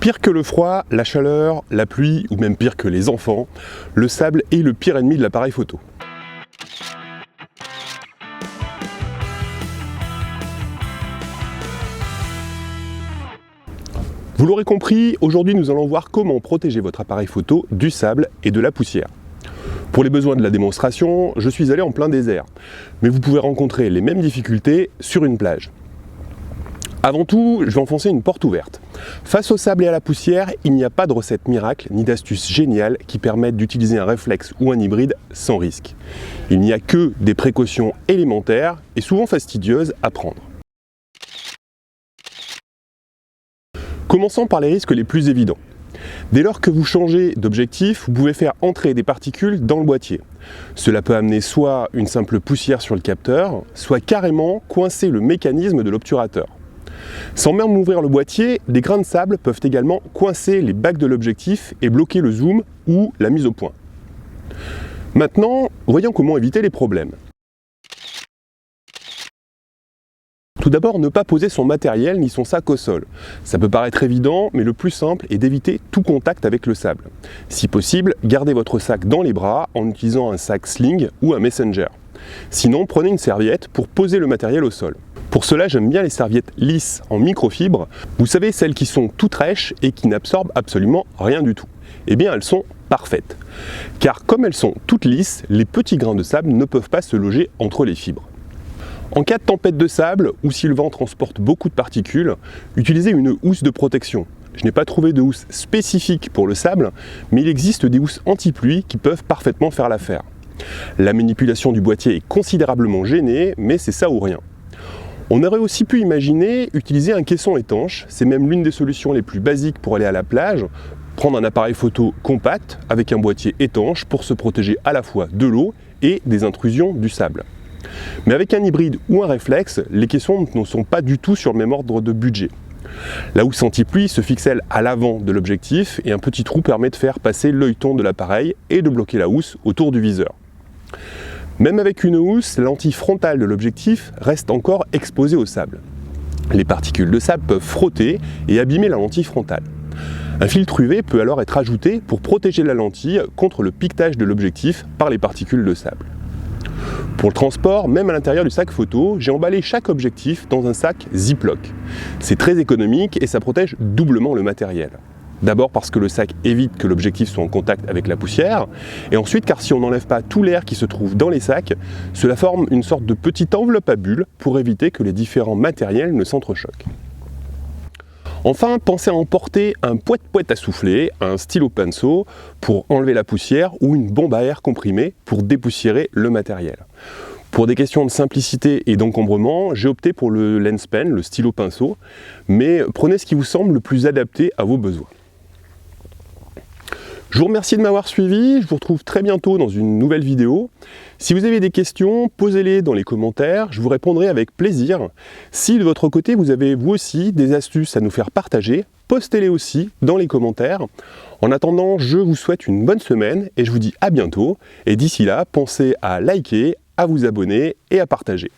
Pire que le froid, la chaleur, la pluie ou même pire que les enfants, le sable est le pire ennemi de l'appareil photo. Vous l'aurez compris, aujourd'hui nous allons voir comment protéger votre appareil photo du sable et de la poussière. Pour les besoins de la démonstration, je suis allé en plein désert, mais vous pouvez rencontrer les mêmes difficultés sur une plage. Avant tout, je vais enfoncer une porte ouverte. Face au sable et à la poussière, il n'y a pas de recette miracle ni d'astuce géniale qui permettent d'utiliser un réflexe ou un hybride sans risque. Il n'y a que des précautions élémentaires et souvent fastidieuses à prendre. Commençons par les risques les plus évidents. Dès lors que vous changez d'objectif, vous pouvez faire entrer des particules dans le boîtier. Cela peut amener soit une simple poussière sur le capteur, soit carrément coincer le mécanisme de l'obturateur. Sans même ouvrir le boîtier, des grains de sable peuvent également coincer les bacs de l'objectif et bloquer le zoom ou la mise au point. Maintenant, voyons comment éviter les problèmes. Tout d'abord, ne pas poser son matériel ni son sac au sol. Ça peut paraître évident, mais le plus simple est d'éviter tout contact avec le sable. Si possible, gardez votre sac dans les bras en utilisant un sac sling ou un messenger. Sinon, prenez une serviette pour poser le matériel au sol. Pour cela, j'aime bien les serviettes lisses en microfibre. Vous savez, celles qui sont toutes rêches et qui n'absorbent absolument rien du tout. Eh bien, elles sont parfaites. Car comme elles sont toutes lisses, les petits grains de sable ne peuvent pas se loger entre les fibres. En cas de tempête de sable ou si le vent transporte beaucoup de particules, utilisez une housse de protection. Je n'ai pas trouvé de housse spécifique pour le sable, mais il existe des housses anti-pluie qui peuvent parfaitement faire l'affaire. La manipulation du boîtier est considérablement gênée, mais c'est ça ou rien. On aurait aussi pu imaginer utiliser un caisson étanche, c'est même l'une des solutions les plus basiques pour aller à la plage, prendre un appareil photo compact avec un boîtier étanche pour se protéger à la fois de l'eau et des intrusions du sable. Mais avec un hybride ou un réflexe, les caissons ne sont pas du tout sur le même ordre de budget. La housse anti-pluie se fixe elle à l'avant de l'objectif et un petit trou permet de faire passer l'œilleton de l'appareil et de bloquer la housse autour du viseur. Même avec une housse, la lentille frontale de l'objectif reste encore exposée au sable. Les particules de sable peuvent frotter et abîmer la lentille frontale. Un filtre UV peut alors être ajouté pour protéger la lentille contre le piquetage de l'objectif par les particules de sable. Pour le transport, même à l'intérieur du sac photo, j'ai emballé chaque objectif dans un sac Ziploc. C'est très économique et ça protège doublement le matériel. D'abord parce que le sac évite que l'objectif soit en contact avec la poussière, et ensuite car si on n'enlève pas tout l'air qui se trouve dans les sacs, cela forme une sorte de petite enveloppe à bulles pour éviter que les différents matériels ne s'entrechoquent. Enfin, pensez à emporter un poète-poète à souffler, un stylo pinceau pour enlever la poussière ou une bombe à air comprimée pour dépoussiérer le matériel. Pour des questions de simplicité et d'encombrement, j'ai opté pour le lens pen, le stylo pinceau, mais prenez ce qui vous semble le plus adapté à vos besoins. Je vous remercie de m'avoir suivi, je vous retrouve très bientôt dans une nouvelle vidéo. Si vous avez des questions, posez-les dans les commentaires, je vous répondrai avec plaisir. Si de votre côté vous avez vous aussi des astuces à nous faire partager, postez-les aussi dans les commentaires. En attendant, je vous souhaite une bonne semaine et je vous dis à bientôt. Et d'ici là, pensez à liker, à vous abonner et à partager.